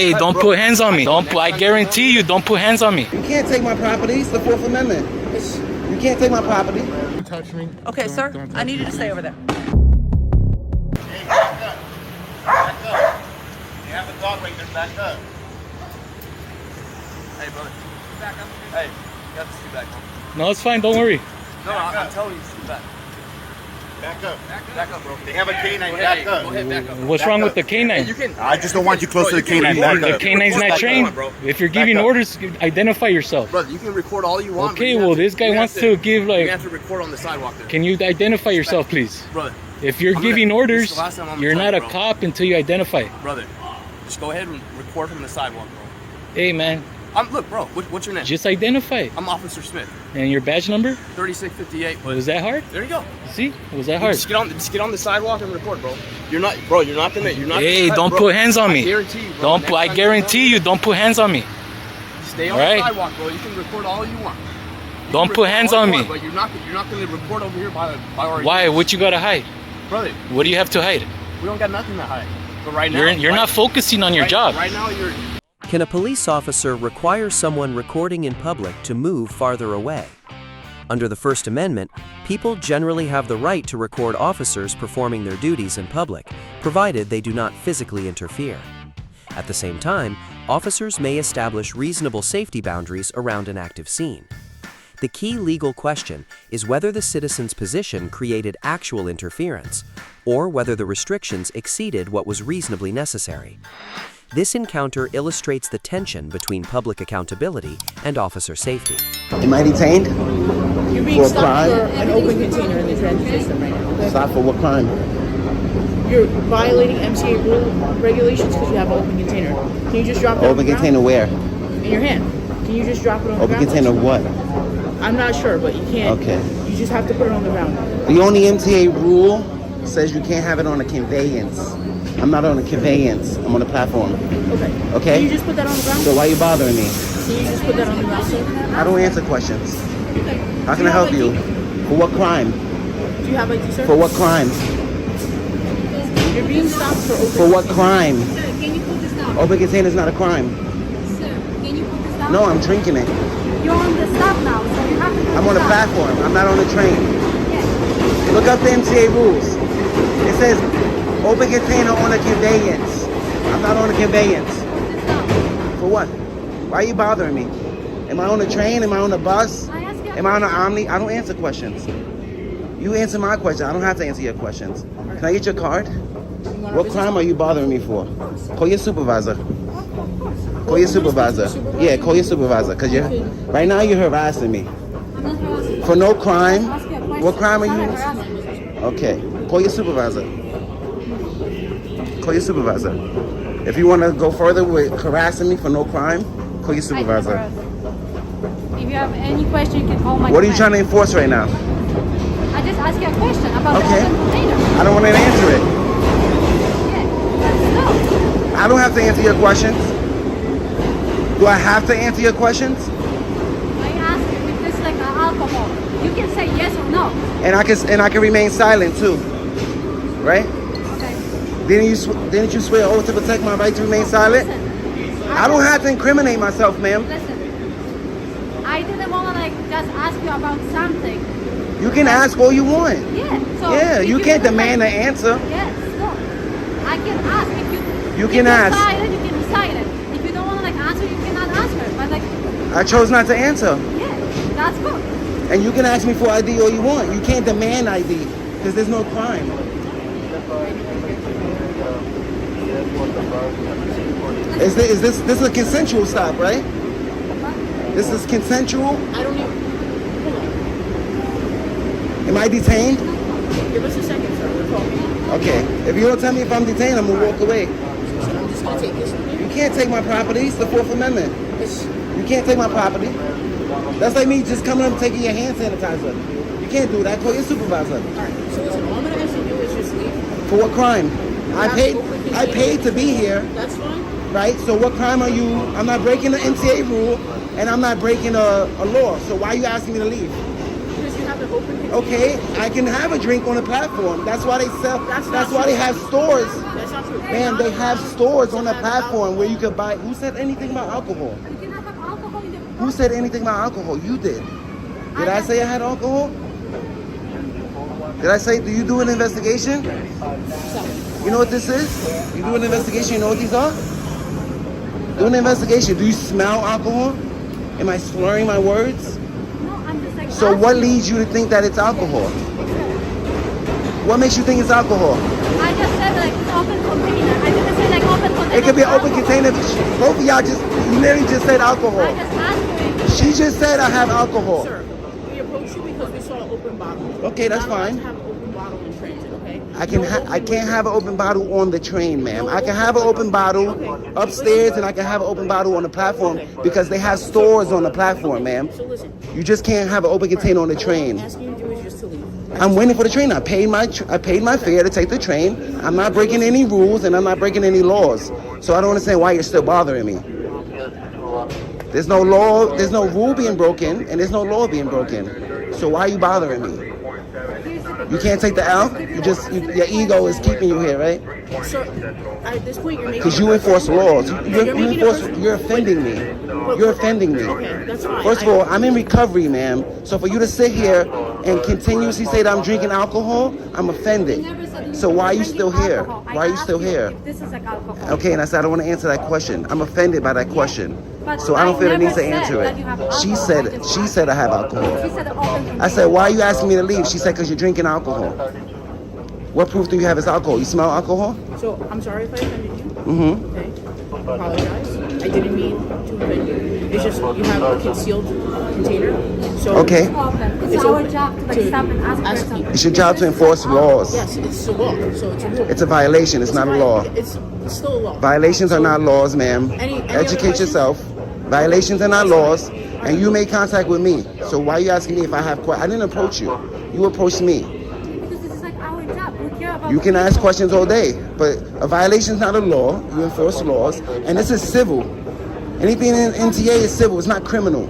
Hey, don't put hands on me. I guarantee you, don't put hands on me. You can't take my property. It's the Fourth Amendment. You can't take my property. Touch me. Okay, sir. I need you to stay over there. Hey, back up. Back up. You have the dog right there. Back up. Hey, brother. Back up. Hey, you got to scoot back. No, it's fine. Don't worry. No, I'm telling you to scoot back. Back up. Back up, bro. They have a canine. Go Back ahead, up. Go ahead, back up. What's wrong with the canine? You can. I just don't want you close to the canine. record- Back The up. canine's not Back trained. up, bro. If you're giving Back up. orders, identify yourself. Brother, you can record all you want. Okay, well, this guy wants to give, You like... have to record on the sidewalk there. Can you identify yourself, please? Brother, If you're I'm giving gonna- orders, this is the last time I'm you're gonna not a tell you, bro. cop until you identify. brother, just go ahead and record from the sidewalk, bro. Hey, man, Look, bro, what's your name? just identify. I'm Officer Smith, And your badge number? 3658. But Was that hard? there you go. See? Was that hard? Just get on the sidewalk and record, bro. You're not gonna. Hey, don't put hands on me. I guarantee you, bro. I guarantee you, don't put hands on me. Stay on Alright? the sidewalk, bro. You can record all you want. You Don't can put record hands all on you me. want, But you're not gonna record over here by our. Why? What you gotta hide? brother? What do you have to hide? We don't got nothing to hide. But right now, You're not focusing on your job. Right now, you're. Can a police officer require someone recording in public to move farther away? Under the First Amendment, people generally have the right to record officers performing their duties in public, provided they do not physically interfere. At the same time, officers may establish reasonable safety boundaries around an active scene. The key legal question is whether the citizen's position created actual interference, or whether the restrictions exceeded what was reasonably necessary. This encounter illustrates the tension between public accountability and officer safety. Am I detained? You're being For stopped crime? for an open container in the transit system right now. Stop for what crime? You're violating MTA rule regulations because you have an open container. Can you just drop it on Open the container where? ground? In your hand. Can you just drop it on the Open ground? container what? I'm not sure, but you can't. Okay. You just have to put it on the ground. The only MTA rule says you can't have it on a conveyance. I'm not on a conveyance. I'm on a platform. Okay. Okay? Can you just put that on the ground? So why are you bothering me? Can you just put that on the ground, sir? I don't answer questions. How can Do I help have you? ID? For what crime? Do you have ID, sir? For what crime? You're being stopped for open For what crime? Sir, can you put this down? Open container is not a crime. Sir, can you put this down? No, I'm drinking it. You're on the stop now, so you have to put I'm on a this down. platform. I'm not on a train. Yes. Look up the MTA rules. It says open container on a conveyance. I'm not on a conveyance. Put this down. For what? Why are you bothering me? Am I on a train? Am I on a bus? I ask you a Am I on an question. Omni? I don't answer questions. You answer my question. I don't have to answer your questions. Can I get your card? What crime are you bothering me for? Call your supervisor. Call your supervisor. Yeah, call your supervisor. Cause right now you're harassing me. I'm not harassing you. For no crime. Ask you a question. What crime are I'm not you? harassing you. Okay. Call your supervisor. Call your supervisor. If you want to go further with harassing me for no crime, call your supervisor. I never- If you have any question, you can call my What are you trying friend. to enforce right now? I just asked you a question about Okay. the open container. I don't want to answer it. Yeah, let's go. I don't have to answer your questions. Do I have to answer your questions? I asked you if this is like alcohol. You can say yes or no. And I can remain silent too, right? Okay. Didn't you swear oath to protect my right to remain silent? Listen. I don't have to incriminate myself, ma'am. Listen. I didn't want to like just ask you about something. You can ask all you want. Yeah. So Yeah, if you can't don't demand like- an answer. Yes. No. I can ask if you. You if can ask. Decide it, you can decide it. If you don't want to like answer, you cannot answer. But like, I chose not to answer. yeah, that's good. And you can ask me for ID all you want. You can't demand ID because there's no crime. Is this a consensual stop, right? This is consensual? I don't even. Am I detained? Give us a second, sir. We're talking. Okay. If you don't tell me if I'm detained, I'm gonna walk away. So I'm just gonna take this from you. You can't take my property. It's the Fourth Amendment. You can't take my property. That's like me just coming up and taking your hand sanitizer. You can't do that. Call your supervisor. Alright, so listen, all I'm gonna ask you to do is just leave. For what crime? I paid to be here, That's fine. right? So what crime are you? I'm not breaking the MTA rule, and I'm not breaking a law. So why are you asking me to leave? Because you have an open container. Okay, I can have a drink on the platform. That's why they sell. That's That's not why they have stores. That's not Man, they have stores on the platform where you could buy. Who said anything about alcohol? You cannot have alcohol in the. Who said anything about alcohol? You did. Did I say I had alcohol? Did I say, do you do an investigation? You know what this is? You do an investigation, you know what these are? Do an investigation. Do you smell alcohol? Am I slurring my words? No, I'm just like. So what leads you to think that it's alcohol? What makes you think it's alcohol? I just said like it's open container. I didn't say like open container. It could be an open container. Both of y'all you literally just said alcohol. I just asked you. She just said I have alcohol. Sir, we approached you because we saw an open bottle. Okay, that's You're not allowed fine. to have an open bottle in transit, okay? I can't have an open bottle on the train, ma'am. I can have an open bottle upstairs and I can have an open bottle on the platform because they have stores on the platform, ma'am. So listen, You just can't have an open container on the train. all I'm asking you to do is just to leave. I'm waiting for the train. I paid my fare to take the train. I'm not breaking any rules and I'm not breaking any laws. So I don't understand why you're still bothering me. There's no law, there's no rule being broken, and there's no law being broken. So why are you bothering me? You can't take the L? Your ego is keeping you here, right? Sir, at this point, you're making. Because you enforce laws. You're You're offending me. You're offending me. Okay, that's fine. First of all, I'm in recovery, ma'am. So for you to sit here and continuously say that I'm drinking alcohol, I'm offended. So why are you still here? Why are you still here? This is like alcohol. Okay, and I said I don't want to answer that question. I'm offended by that question. But So I don't feel the need to never answer said it. that you have She alcohol. said I have alcohol. She said open container. I said, why are you asking me to leave? She said, because you're drinking alcohol. What proof do you have it's alcohol? You smell alcohol? So I'm sorry if I offended you. Mm-hmm. Okay. I apologize. I didn't mean to offend you. It's just you have a concealed container. So Okay. It's open. It's It's our open job to like to stop and ask ask for something. people. It's your job to enforce laws. Yes, it's a law. So it's a rule. It's a violation. It's not a law. It's still a law. Violations are not laws, ma'am. Any other Educate questions? yourself. Violations are not laws. And you made contact with me. So why are you asking me if I have questions? I didn't approach you. You approached me. Because this is like our job. We care about. You can people. ask questions all day, but a violation is not a law. You enforce laws, and this is civil. Anything in NTA is civil. It's not criminal.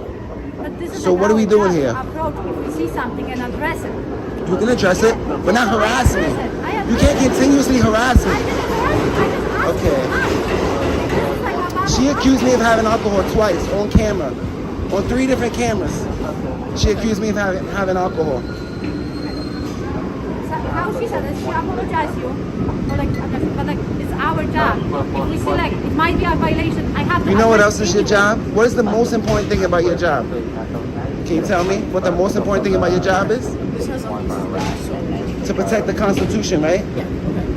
But this is So like what are we our doing job here? to approach if we see something and address it. You can address it, but not harass me. You can't continuously harass I me. didn't harass you. I just asked Okay. you. This is like about She accused me of having alcohol twice on camera, on 3 different cameras. She accused me of having alcohol. How she said it, she apologized to you. Or like, but like, it's our job. If we see like, it might be a violation, I have to. You know what address else is your it. job? What is the most important thing about your job? Can you tell me what the most important thing about your job is? This has nothing to do with that, so To protect the Constitution, right?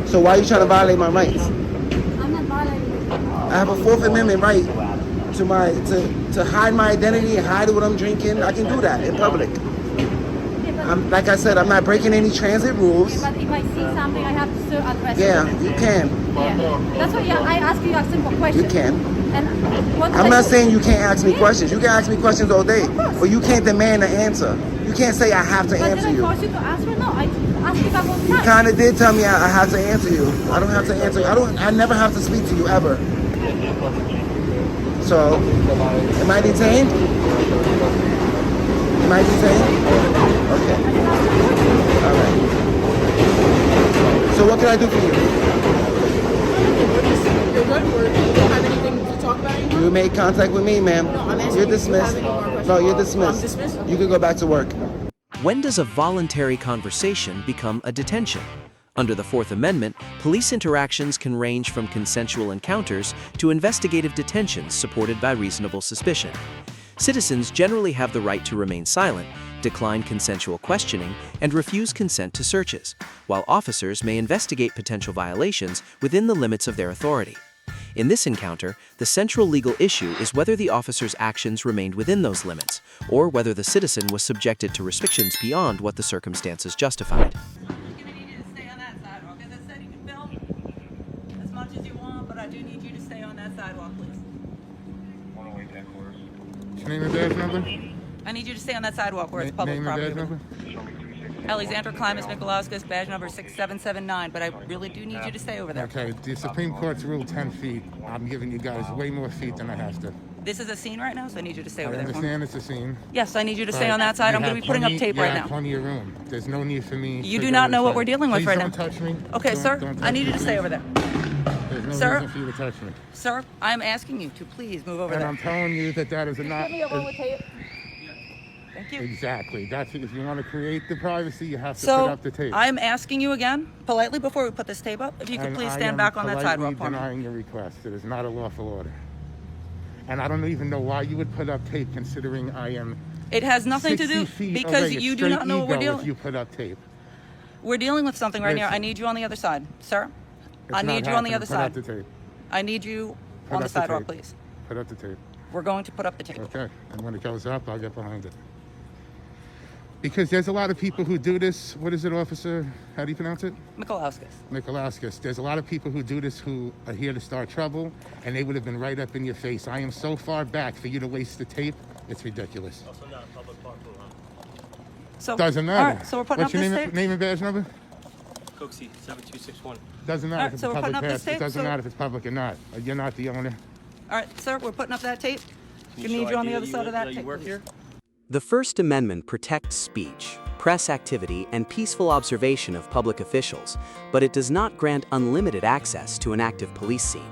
So why are you trying to violate my rights? I'm not violating. I have a 4th Amendment right to hide my identity and hide what I'm drinking. I can do that in public. Like I said, I'm not breaking any transit rules. But if I see something, I have to still address Yeah, it. you can. Yeah. That's why I ask you a simple question. You can. And what I'm I not do- saying you can't ask me questions. You can ask me questions all day, but you can't demand an answer. You can't say I have to But answer did I you. force you to answer? No, I asked you a couple of You times. kind of did tell me I have to answer you. I don't have to answer you. I never have to speak to you ever. So, am I detained? Am I detained? Okay. All right. So what can I do for you? you're good. We don't have anything to talk about anymore. You made contact with me, ma'am. No, I'm asking You're you, do you have dismissed. any more questions? No, you're I'm dismissed. dismissed? You can go back to work. When does a voluntary conversation become a detention? Under the Fourth Amendment, police interactions can range from consensual encounters to investigative detentions supported by reasonable suspicion. Citizens generally have the right to remain silent, decline consensual questioning, and refuse consent to searches, while officers may investigate potential violations within the limits of their authority. In this encounter, the central legal issue is whether the officer's actions remained within those limits, or whether the citizen was subjected to restrictions beyond what the circumstances justified. I'm gonna need you to stay on that sidewalk. As I said, you can film as much as you want, but I do need you to stay on that sidewalk, please. What's your name and badge number? I need you to stay on that sidewalk where it's public Name and property. badge number? Alexander Klimas Mikolauskas, badge number 6779, but I really do need you to stay over there. Okay, the Supreme Court's ruled 10 feet. I'm giving you guys way more feet than I have to. This is a scene right now, so I need you to stay I over there. for me. understand it's a scene. Yes, I need you to stay but on that side. you I'm going to have be putting up plenty- tape you right have now. plenty of room. There's no need for me You to do go not know what inside. we're dealing with Please right don't now. touch me. Okay, Don't- sir, don't I touch need you me, to stay please. over there. no Sir? reason for you to touch me. Sir, I'm asking you to please move over And there. I'm telling you that that is not... Give me a roll of tape. Thank you. Exactly. That's if you want to create the privacy, you have to put So, up the tape. I'm asking you again, politely, before we put this tape up, if you could And please I stand am back on that sidewalk politely for me. denying your request. It is not a lawful order. And I don't even know why you would put up tape, considering I am It has nothing to 60 do, feet because away. It's you do straight not know what we're ego if dealing. you put up tape. We're dealing with something right now. I Listen. need you on the other side, sir. It's I not need you on the happening. other Put up side. the tape. I need you Put on the up sidewalk, tape. please. Put up the tape. We're going to put up the tape. Okay. And when it goes up, I'll get behind it. Because there's a lot of people who do this. What is it, officer? How do you pronounce it? Mikolauskas. Nikolauskas. There's a lot of people who do this who are here to start trouble, and they would have been right up in your face. I am so far back for you to waste the tape. It's ridiculous. Also not a public park, huh? So, Doesn't matter. All right, so we're putting What's up your this name, tape. name and badge number? Coxie 7261. Doesn't matter All right, if it's so a we're putting public up this pass. It tape, doesn't so- matter if it's public or not. You're not the owner. All right, sir, we're putting up that tape. We show need you on ID the other that side of that you tape, work please. here? The First Amendment protects speech, press activity, and peaceful observation of public officials, but it does not grant unlimited access to an active police scene.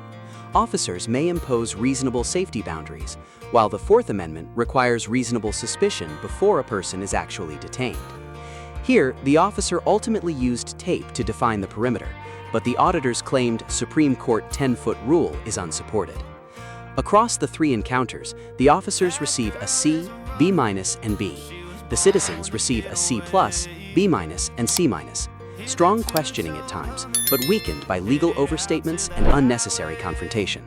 Officers may impose reasonable safety boundaries, while the Fourth Amendment requires reasonable suspicion before a person is actually detained. Here, the officer ultimately used tape to define the perimeter, but the auditors claimed Supreme Court 10-foot rule is unsupported. Across the three encounters, the officers receive a C, B-, and B. The citizens receive a C+, B-, and C-. Strong questioning at times, but weakened by legal overstatements and unnecessary confrontation.